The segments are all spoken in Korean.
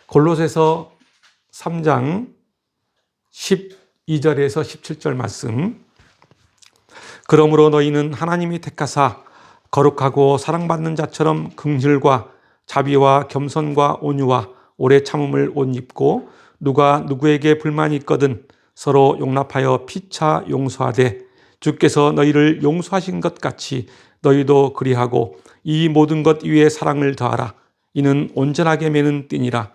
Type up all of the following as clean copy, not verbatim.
골로새서 3장 12절에서 17절 말씀. 그러므로 너희는 하나님이 택하사 거룩하고 사랑받는 자처럼 긍휼과 자비와 겸손과 온유와 오래 참음을 옷 입고 누가 누구에게 불만이 있거든 서로 용납하여 피차 용서하되 주께서 너희를 용서하신 것 같이 너희도 그리하고 이 모든 것 위에 사랑을 더하라. 이는 온전하게 매는 띠니라.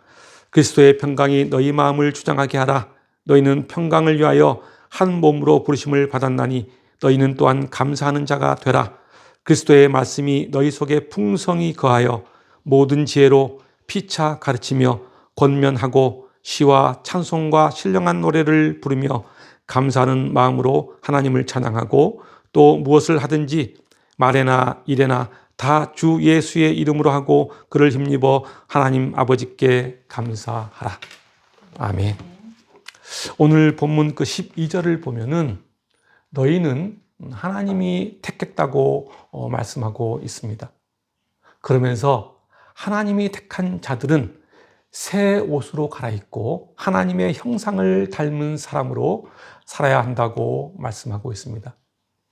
그리스도의 평강이 너희 마음을 주장하게 하라. 너희는 평강을 위하여 한 몸으로 부르심을 받았나니 너희는 또한 감사하는 자가 되라. 그리스도의 말씀이 너희 속에 풍성히 거하여 모든 지혜로 피차 가르치며 권면하고 시와 찬송과 신령한 노래를 부르며 감사하는 마음으로 하나님을 찬양하고 또 무엇을 하든지 말에나 일에나 다 주 예수의 이름으로 하고 그를 힘입어 하나님 아버지께 감사하라. 아멘. 오늘 본문 그 12절을 보면은 너희는 하나님이 택했다고 말씀하고 있습니다. 그러면서 하나님이 택한 자들은 새 옷으로 갈아입고 하나님의 형상을 닮은 사람으로 살아야 한다고 말씀하고 있습니다.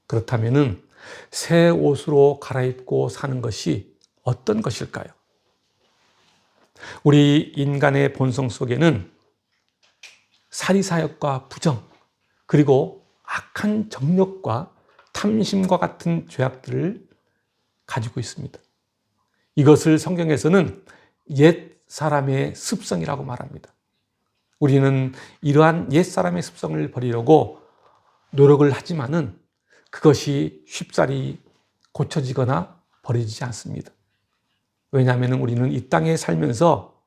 그렇다면은 새 옷으로 갈아입고 사는 것이 어떤 것일까요? 우리 인간의 본성 속에는 사리사욕과 부정, 그리고 악한 정욕과 탐심과 같은 죄악들을 가지고 있습니다. 이것을 성경에서는 옛 사람의 습성이라고 말합니다. 우리는 이러한 옛 사람의 습성을 버리려고 노력을 하지만은 그것이 쉽사리 고쳐지거나 버려지지 않습니다. 왜냐하면 우리는 이 땅에 살면서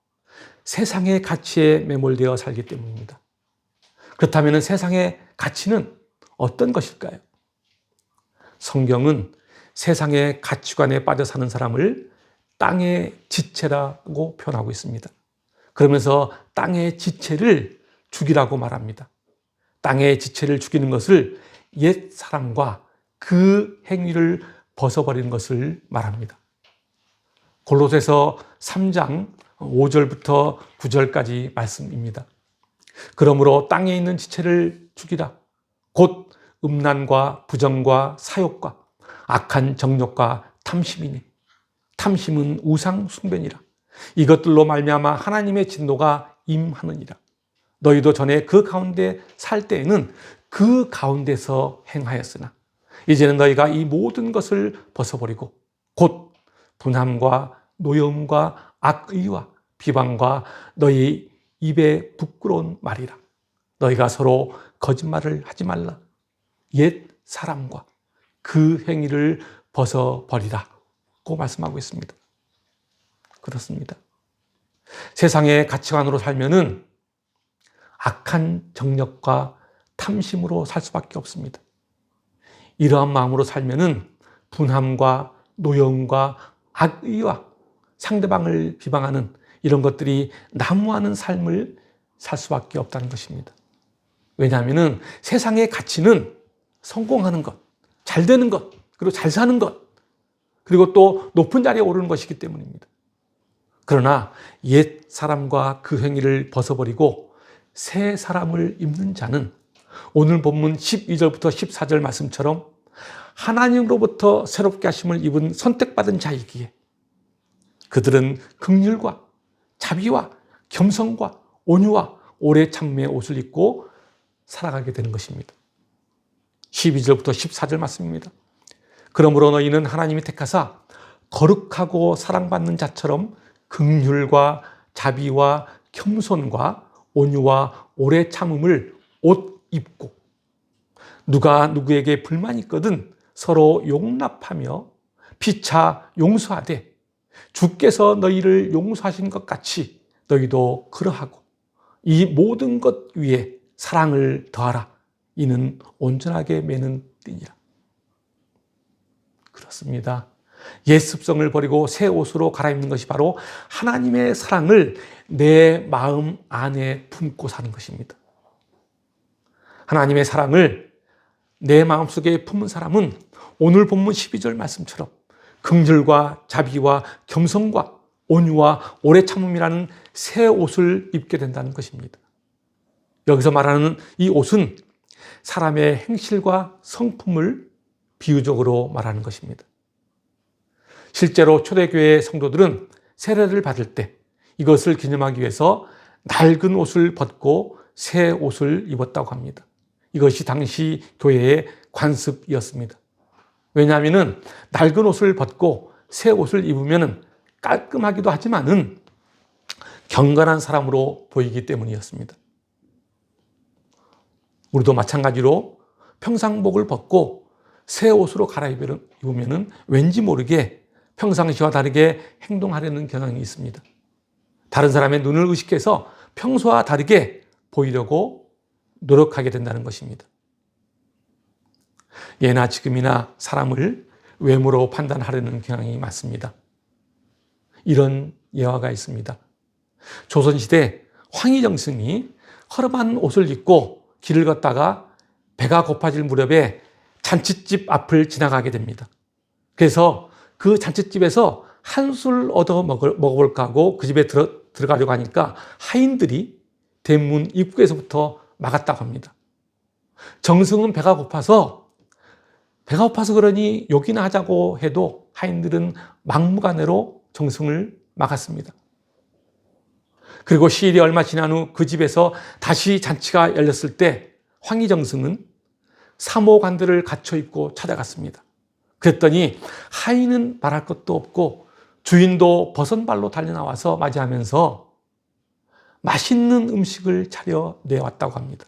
세상의 가치에 매몰되어 살기 때문입니다. 그렇다면 세상의 가치는 어떤 것일까요? 성경은 세상의 가치관에 빠져 사는 사람을 땅의 지체라고 표현하고 있습니다. 그러면서 땅의 지체를 죽이라고 말합니다. 땅의 지체를 죽이는 것을 옛 사람과 그 행위를 벗어버리는 것을 말합니다. 골로새서 3장 5절부터 9절까지 말씀입니다. 그러므로 땅에 있는 지체를 죽이라. 곧 음란과 부정과 사욕과 악한 정욕과 탐심이니 탐심은 우상 숭배니라. 이것들로 말미암아 하나님의 진노가 임하느니라. 너희도 전에 그 가운데 살 때에는 그 가운데서 행하였으나 이제는 너희가 이 모든 것을 벗어버리고 곧 분함과 노여움과 악의와 비방과 너희 입에 부끄러운 말이라. 너희가 서로 거짓말을 하지 말라. 옛 사람과 그 행위를 벗어버리라고 말씀하고 있습니다. 그렇습니다. 세상의 가치관으로 살면은 악한 정력과 탐심으로 살 수밖에 없습니다. 이러한 마음으로 살면은 분함과 노여움과 악의와 상대방을 비방하는 이런 것들이 난무하는 삶을 살 수밖에 없다는 것입니다. 왜냐하면 세상의 가치는 성공하는 것, 잘 되는 것, 그리고 잘 사는 것, 그리고 또 높은 자리에 오르는 것이기 때문입니다. 그러나 옛 사람과 그 행위를 벗어버리고 새 사람을 입는 자는 오늘 본문 12절부터 14절 말씀처럼 하나님으로부터 새롭게 하심을 입은 선택받은 자이기에 그들은 긍휼과 자비와 겸손과 온유와 오래 참음의 옷을 입고 살아가게 되는 것입니다. 12절부터 14절 말씀입니다. 그러므로 너희는 하나님이 택하사 거룩하고 사랑받는 자처럼 긍휼과 자비와 겸손과 온유와 오래 참음을 옷 입고 누가 누구에게 불만이 있거든 서로 용납하며 피차 용서하되 주께서 너희를 용서하신 것 같이 너희도 그러하고 이 모든 것 위에 사랑을 더하라. 이는 온전하게 매는 띠니라. 그렇습니다. 옛 습성을 버리고 새 옷으로 갈아입는 것이 바로 하나님의 사랑을 내 마음 안에 품고 사는 것입니다. 하나님의 사랑을 내 마음속에 품은 사람은 오늘 본문 12절 말씀처럼 긍휼과 자비와 겸손과 온유와 오래 참음이라는 새 옷을 입게 된다는 것입니다. 여기서 말하는 이 옷은 사람의 행실과 성품을 비유적으로 말하는 것입니다. 실제로 초대교회 성도들은 세례를 받을 때 이것을 기념하기 위해서 낡은 옷을 벗고 새 옷을 입었다고 합니다. 이것이 당시 교회의 관습이었습니다. 왜냐하면 낡은 옷을 벗고 새 옷을 입으면 깔끔하기도 하지만은 경건한 사람으로 보이기 때문이었습니다. 우리도 마찬가지로 평상복을 벗고 새 옷으로 갈아입으면 왠지 모르게 평상시와 다르게 행동하려는 경향이 있습니다. 다른 사람의 눈을 의식해서 평소와 다르게 보이려고 노력하게 된다는 것입니다. 예나 지금이나 사람을 외모로 판단하려는 경향이 많습니다. 이런 예화가 있습니다. 조선시대 황희정승이 허름한 옷을 입고 길을 걷다가 배가 고파질 무렵에 잔칫집 앞을 지나가게 됩니다. 그래서 그 잔칫집에서 한술 얻어 먹어볼까 하고 그 집에 들어가려고 하니까 하인들이 대문 입구에서부터 막았다고 합니다. 정승은 배가 고파서 그러니 욕이나 하자고 해도 하인들은 막무가내로 정승을 막았습니다. 그리고 시일이 얼마 지난 후 그 집에서 다시 잔치가 열렸을 때 황희정승은 사모관들을 갖춰 입고 찾아갔습니다. 그랬더니 하인은 말할 것도 없고 주인도 버선발로 달려나와서 맞이하면서 맛있는 음식을 차려 내왔다고 합니다.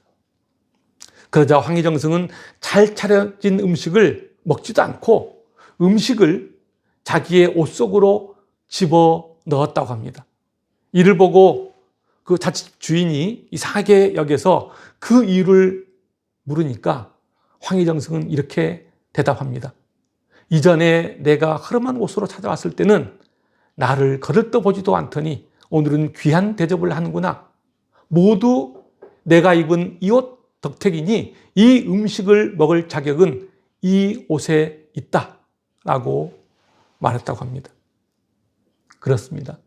그러자 황희정승은 잘 차려진 음식을 먹지도 않고 음식을 자기의 옷 속으로 집어 넣었다고 합니다. 이를 보고 그 자칫 주인이 이상하게 여겨서 그 이유를 물으니까 황희정승은 이렇게 대답합니다. 이전에 내가 허름한 옷으로 찾아왔을 때는 나를 거들떠보지도 않더니 오늘은 귀한 대접을 하는구나. 모두 내가 입은 이 옷 덕택이니 이 음식을 먹을 자격은 이 옷에 있다 라고 말했다고 합니다. 그렇습니다.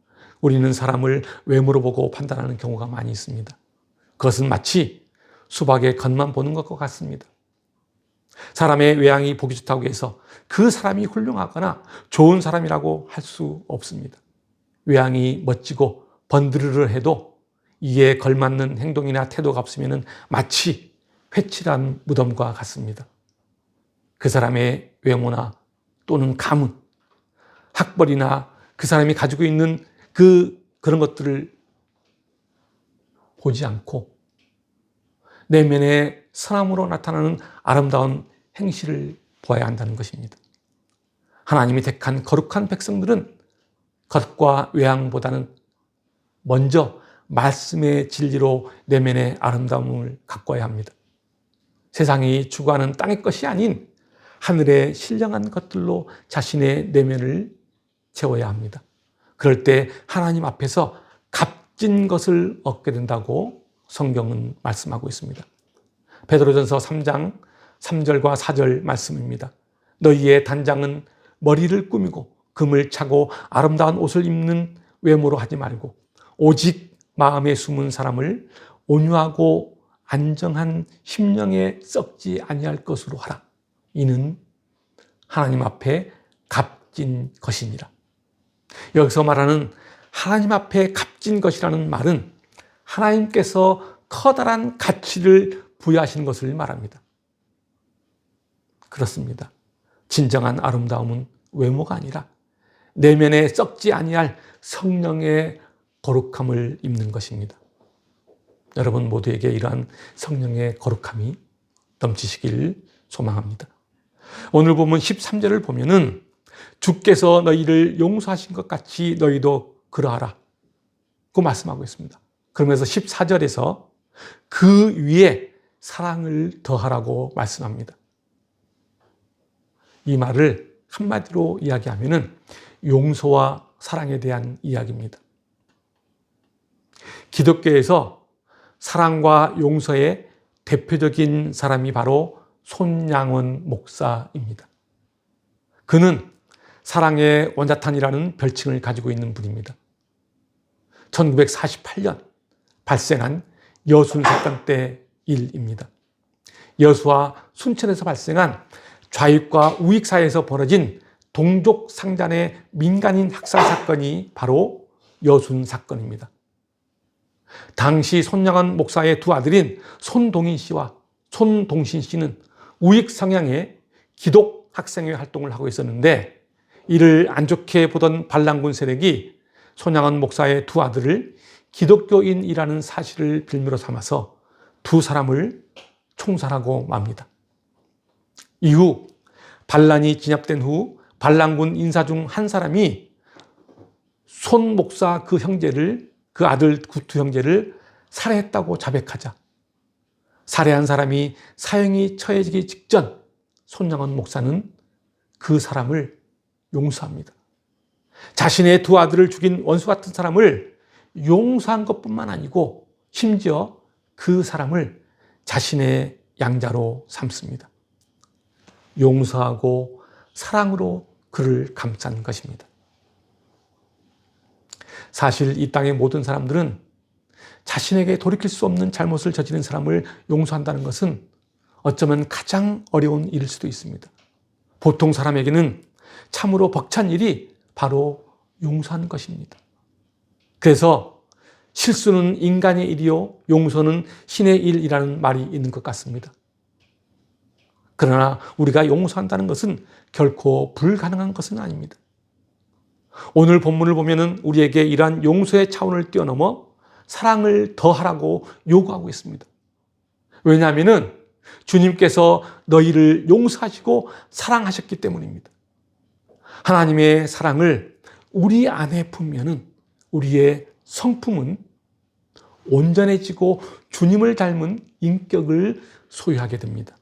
우리는 사람을 외모로 보고 판단하는 경우가 많이 있습니다. 그것은 마치 수박의 겉만 보는 것과 같습니다. 사람의 외양이 보기 좋다고 해서 그 사람이 훌륭하거나 좋은 사람이라고 할 수 없습니다. 외양이 멋지고 번드르르 해도 이에 걸맞는 행동이나 태도가 없으면 마치 회칠한 무덤과 같습니다. 그 사람의 외모나 또는 가문, 학벌이나 그 사람이 가지고 있는 그런 것들을 보지 않고 내면의 선함으로 나타나는 아름다운 행실을 보아야 한다는 것입니다. 하나님이 택한 거룩한 백성들은 겉과 외양보다는 먼저 말씀의 진리로 내면의 아름다움을 가꿔야 합니다. 세상이 추구하는 땅의 것이 아닌 하늘의 신령한 것들로 자신의 내면을 채워야 합니다. 그럴 때 하나님 앞에서 값진 것을 얻게 된다고 성경은 말씀하고 있습니다. 베드로전서 3장 3절과 4절 말씀입니다. 너희의 단장은 머리를 꾸미고 금을 차고 아름다운 옷을 입는 외모로 하지 말고 오직 마음에 숨은 사람을 온유하고 안정한 심령에 썩지 아니할 것으로 하라. 이는 하나님 앞에 값진 것이니라. 여기서 말하는 하나님 앞에 값진 것이라는 말은 하나님께서 커다란 가치를 부여하신 것을 말합니다. 그렇습니다. 진정한 아름다움은 외모가 아니라 내면에 썩지 아니할 성령의 거룩함을 입는 것입니다. 여러분 모두에게 이러한 성령의 거룩함이 넘치시길 소망합니다. 오늘 보면 13절을 보면은 주께서 너희를 용서하신 것 같이 너희도 그러하라 고 말씀하고 있습니다. 그러면서 14절에서 그 위에 사랑을 더하라고 말씀합니다. 이 말을 한마디로 이야기하면은 용서와 사랑에 대한 이야기입니다. 기독교에서 사랑과 용서의 대표적인 사람이 바로 손양원 목사입니다. 그는 사랑의 원자탄이라는 별칭을 가지고 있는 분입니다. 1948년 발생한 여순 사건 때 일입니다. 여수와 순천에서 발생한 좌익과 우익 사이에서 벌어진 동족 상잔의 민간인 학살 사건이 바로 여순 사건입니다. 당시 손양원 목사의 두 아들인 손동인 씨와 손동신 씨는 우익 성향의 기독 학생회 활동을 하고 있었는데, 이를 안 좋게 보던 반란군 세력이 손양원 목사의 두 아들을 기독교인이라는 사실을 빌미로 삼아서 두 사람을 총살하고 맙니다. 이후 반란이 진압된 후 반란군 인사 중 한 사람이 손 목사 그 아들 두 형제를 살해했다고 자백하자 살해한 사람이 사형이 처해지기 직전 손양원 목사는 그 사람을 용서합니다. 자신의 두 아들을 죽인 원수 같은 사람을 용서한 것뿐만 아니고 심지어 그 사람을 자신의 양자로 삼습니다. 용서하고 사랑으로 그를 감싼 것입니다. 사실 이 땅의 모든 사람들은 자신에게 돌이킬 수 없는 잘못을 저지른 사람을 용서한다는 것은 어쩌면 가장 어려운 일일 수도 있습니다. 보통 사람에게는 참으로 벅찬 일이 바로 용서하는 것입니다. 그래서 실수는 인간의 일이요 용서는 신의 일이라는 말이 있는 것 같습니다. 그러나 우리가 용서한다는 것은 결코 불가능한 것은 아닙니다. 오늘 본문을 보면은 우리에게 이러한 용서의 차원을 뛰어넘어 사랑을 더하라고 요구하고 있습니다. 왜냐하면은 주님께서 너희를 용서하시고 사랑하셨기 때문입니다. 하나님의 사랑을 우리 안에 품면은 우리의 성품은 온전해지고 주님을 닮은 인격을 소유하게 됩니다.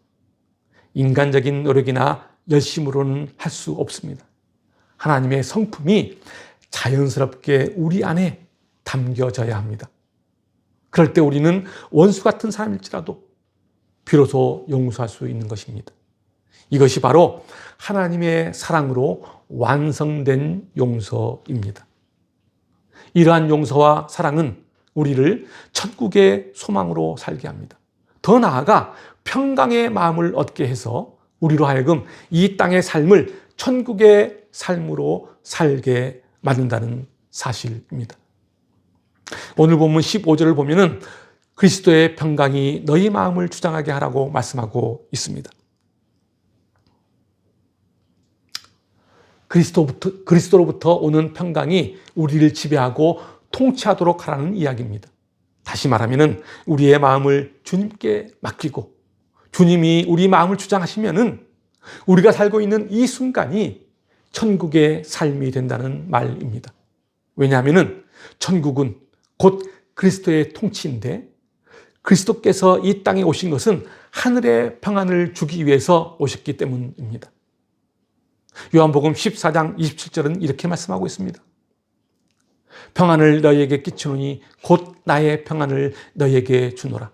인간적인 노력이나 열심으로는 할 수 없습니다. 하나님의 성품이 자연스럽게 우리 안에 담겨져야 합니다. 그럴 때 우리는 원수 같은 사람일지라도 비로소 용서할 수 있는 것입니다. 이것이 바로 하나님의 사랑으로 완성된 용서입니다. 이러한 용서와 사랑은 우리를 천국의 소망으로 살게 합니다. 더 나아가 평강의 마음을 얻게 해서 우리로 하여금 이 땅의 삶을 천국의 삶으로 살게 만든다는 사실입니다. 오늘 본문 15절을 보면은 그리스도의 평강이 너희 마음을 주장하게 하라고 말씀하고 있습니다. 그리스도로부터 오는 평강이 우리를 지배하고 통치하도록 하라는 이야기입니다. 다시 말하면은 우리의 마음을 주님께 맡기고 주님이 우리 마음을 주장하시면은 우리가 살고 있는 이 순간이 천국의 삶이 된다는 말입니다. 왜냐하면은 천국은 곧 그리스도의 통치인데 그리스도께서 이 땅에 오신 것은 하늘의 평안을 주기 위해서 오셨기 때문입니다. 요한복음 14장 27절은 이렇게 말씀하고 있습니다. 평안을 너희에게 끼치노니 곧 나의 평안을 너희에게 주노라.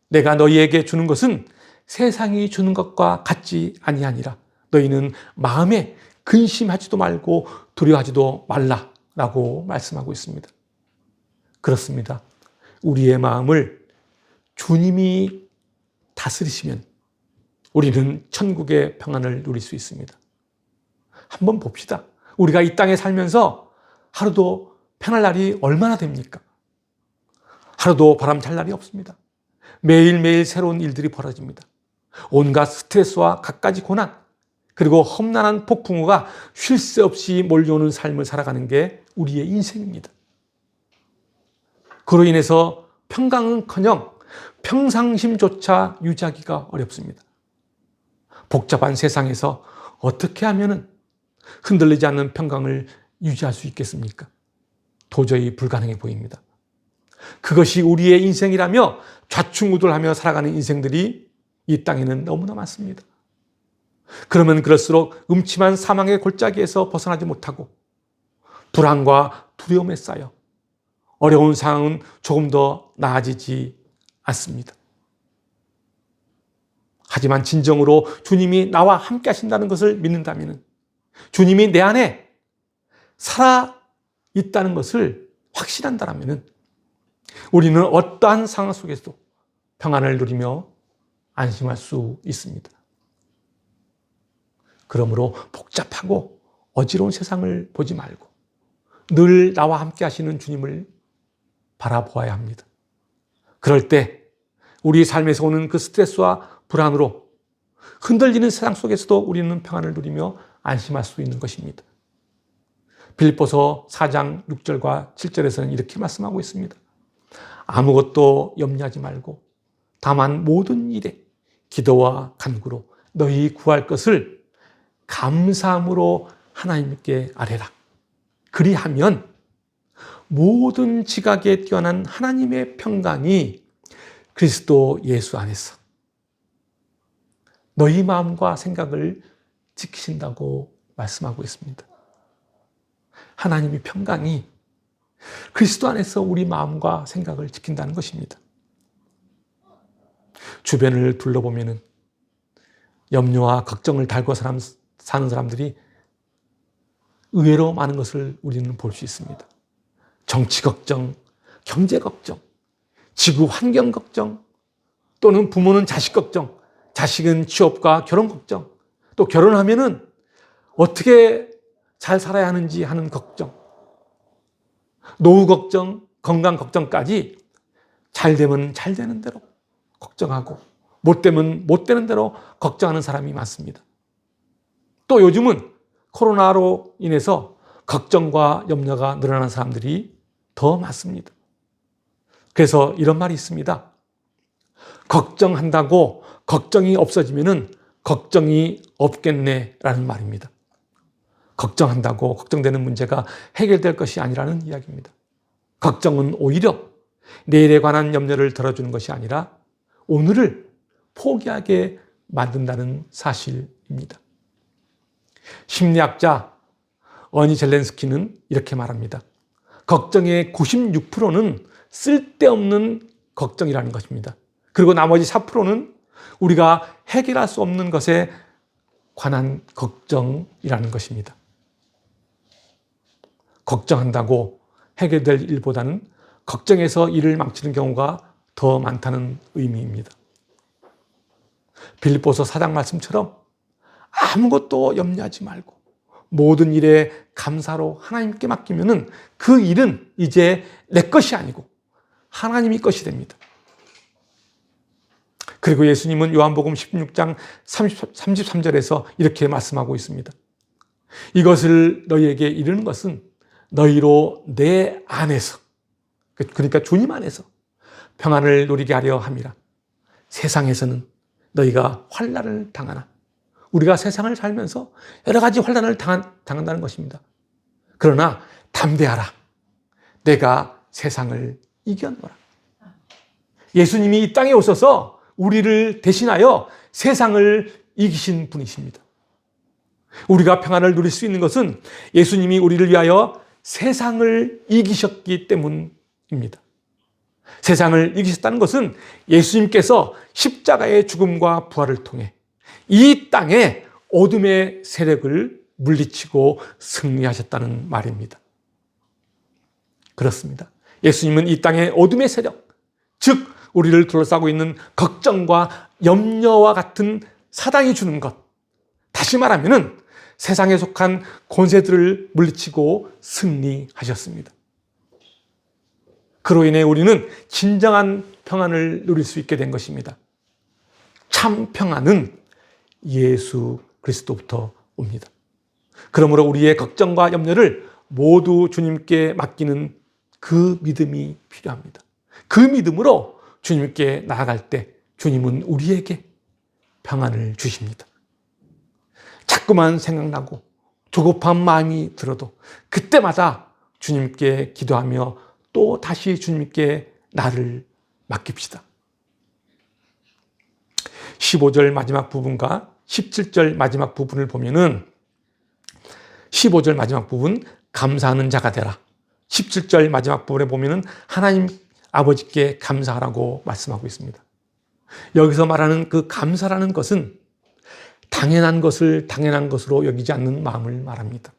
내가 너희에게 주는 것은 세상이 주는 것과 같지 아니하니라. 너희는 마음에 근심하지도 말고 두려워하지도 말라라고 말씀하고 있습니다. 그렇습니다. 우리의 마음을 주님이 다스리시면 우리는 천국의 평안을 누릴 수 있습니다. 한번 봅시다. 우리가 이 땅에 살면서 하루도 편할 날이 얼마나 됩니까? 하루도 바람잘 날이 없습니다. 매일매일 새로운 일들이 벌어집니다. 온갖 스트레스와 갖가지 고난, 그리고 험난한 폭풍우가 쉴 새 없이 몰려오는 삶을 살아가는 게 우리의 인생입니다. 그로 인해서 평강은커녕 평상심조차 유지하기가 어렵습니다. 복잡한 세상에서 어떻게 하면 흔들리지 않는 평강을 유지할 수 있겠습니까? 도저히 불가능해 보입니다. 그것이 우리의 인생이라며 좌충우돌하며 살아가는 인생들이 이 땅에는 너무나 많습니다. 그러면 그럴수록 음침한 사망의 골짜기에서 벗어나지 못하고 불안과 두려움에 쌓여 어려운 상황은 조금 더 나아지지 않습니다. 하지만 진정으로 주님이 나와 함께 하신다는 것을 믿는다면, 주님이 내 안에 살아 있다는 것을 확신한다면 우리는 어떠한 상황 속에서도 평안을 누리며 안심할 수 있습니다. 그러므로 복잡하고 어지러운 세상을 보지 말고 늘 나와 함께 하시는 주님을 바라보아야 합니다. 그럴 때 우리 삶에서 오는 그 스트레스와 불안으로 흔들리는 세상 속에서도 우리는 평안을 누리며 안심할 수 있는 것입니다. 빌립보서 4장 6절과 7절에서는 이렇게 말씀하고 있습니다. 아무것도 염려하지 말고 다만 모든 일에 기도와 간구로 너희 구할 것을 감사함으로 하나님께 아뢰라. 그리하면 모든 지각에 뛰어난 하나님의 평강이 그리스도 예수 안에서 너희 마음과 생각을 지키신다고 말씀하고 있습니다. 하나님의 평강이 그리스도 안에서 우리 마음과 생각을 지킨다는 것입니다. 주변을 둘러보면 염려와 걱정을 달고 사는 사람들이 의외로 많은 것을 우리는 볼 수 있습니다. 정치 걱정, 경제 걱정, 지구 환경 걱정, 또는 부모는 자식 걱정, 자식은 취업과 결혼 걱정, 또 결혼하면은 어떻게 잘 살아야 하는지 하는 걱정, 노후 걱정, 건강 걱정까지 잘 되면 잘 되는 대로 걱정하고 못 되면 못 되는 대로 걱정하는 사람이 많습니다. 또 요즘은 코로나로 인해서 걱정과 염려가 늘어나는 사람들이 더 많습니다. 그래서 이런 말이 있습니다. 걱정한다고 걱정이 없어지면은 걱정이 없겠네라는 말입니다. 걱정한다고 걱정되는 문제가 해결될 것이 아니라는 이야기입니다. 걱정은 오히려 내일에 관한 염려를 덜어주는 것이 아니라 오늘을 포기하게 만든다는 사실입니다. 심리학자 어니 젤렌스키는 이렇게 말합니다. 걱정의 96%는 쓸데없는 걱정이라는 것입니다. 그리고 나머지 4%는 우리가 해결할 수 없는 것에 관한 걱정이라는 것입니다. 걱정한다고 해결될 일보다는 걱정해서 일을 망치는 경우가 더 많다는 의미입니다. 빌립보서 4장 말씀처럼 아무것도 염려하지 말고 모든 일에 감사로 하나님께 맡기면은 그 일은 이제 내 것이 아니고 하나님의 것이 됩니다. 그리고 예수님은 요한복음 16장 33절에서 이렇게 말씀하고 있습니다. 이것을 너희에게 이르는 것은 너희로 내 안에서, 그러니까 주님 안에서 평안을 누리게 하려 함이라. 세상에서는 너희가 환난을 당하나. 우리가 세상을 살면서 여러 가지 환난을 당한다는 것입니다. 그러나 담대하라. 내가 세상을 이겨노라. 예수님이 이 땅에 오셔서 우리를 대신하여 세상을 이기신 분이십니다. 우리가 평안을 누릴 수 있는 것은 예수님이 우리를 위하여 세상을 이기셨기 때문입니다. 세상을 이기셨다는 것은 예수님께서 십자가의 죽음과 부활을 통해 이 땅에 어둠의 세력을 물리치고 승리하셨다는 말입니다. 그렇습니다. 예수님은 이 땅의 어둠의 세력, 즉 우리를 둘러싸고 있는 걱정과 염려와 같은 사단이 주는 것, 다시 말하면 세상에 속한 권세들을 물리치고 승리하셨습니다. 그로 인해 우리는 진정한 평안을 누릴 수 있게 된 것입니다. 참 평안은 예수 그리스도부터 옵니다. 그러므로 우리의 걱정과 염려를 모두 주님께 맡기는 그 믿음이 필요합니다. 그 믿음으로 주님께 나아갈 때 주님은 우리에게 평안을 주십니다. 자꾸만 생각나고 조급한 마음이 들어도 그때마다 주님께 기도하며 또 다시 주님께 나를 맡깁시다. 15절 마지막 부분과 17절 마지막 부분을 보면은 15절 마지막 부분 감사하는 자가 되라. 17절 마지막 부분에 보면은 하나님 아버지께 감사하라고 말씀하고 있습니다. 여기서 말하는 그 감사라는 것은 당연한 것을 당연한 것으로 여기지 않는 마음을 말합니다.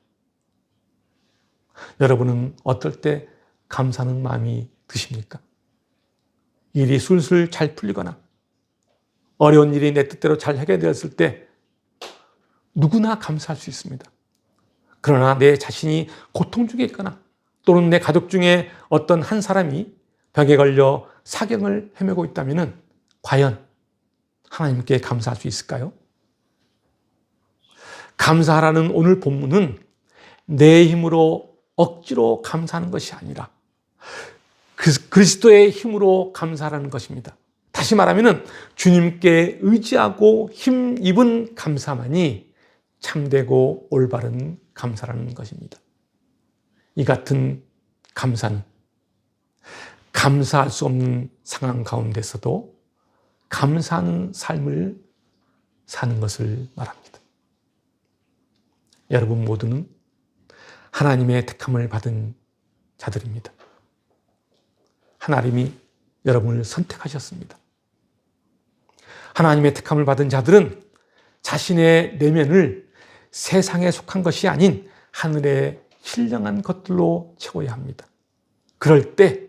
여러분은 어떨 때 감사하는 마음이 드십니까? 일이 술술 잘 풀리거나 어려운 일이 내 뜻대로 잘 해결되었을 때 누구나 감사할 수 있습니다. 그러나 내 자신이 고통 중에 있거나 또는 내 가족 중에 어떤 한 사람이 병에 걸려 사경을 헤매고 있다면 과연 하나님께 감사할 수 있을까요? 감사하라는 오늘 본문은 내 힘으로 억지로 감사하는 것이 아니라 그리스도의 힘으로 감사하라는 것입니다. 다시 말하면 주님께 의지하고 힘입은 감사만이 참되고 올바른 감사라는 것입니다. 이 같은 감사는 감사할 수 없는 상황 가운데서도 감사하는 삶을 사는 것을 말합니다. 여러분 모두는 하나님의 택함을 받은 자들입니다. 하나님이 여러분을 선택하셨습니다. 하나님의 택함을 받은 자들은 자신의 내면을 세상에 속한 것이 아닌 하늘의 신령한 것들로 채워야 합니다. 그럴 때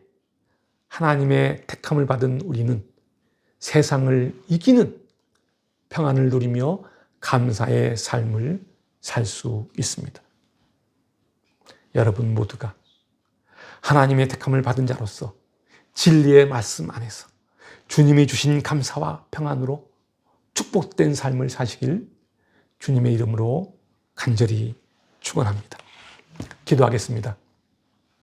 하나님의 택함을 받은 우리는 세상을 이기는 평안을 누리며 감사의 삶을 살 수 있습니다. 여러분 모두가 하나님의 택함을 받은 자로서 진리의 말씀 안에서 주님이 주신 감사와 평안으로 축복된 삶을 사시길 주님의 이름으로 간절히 축원합니다. 기도하겠습니다.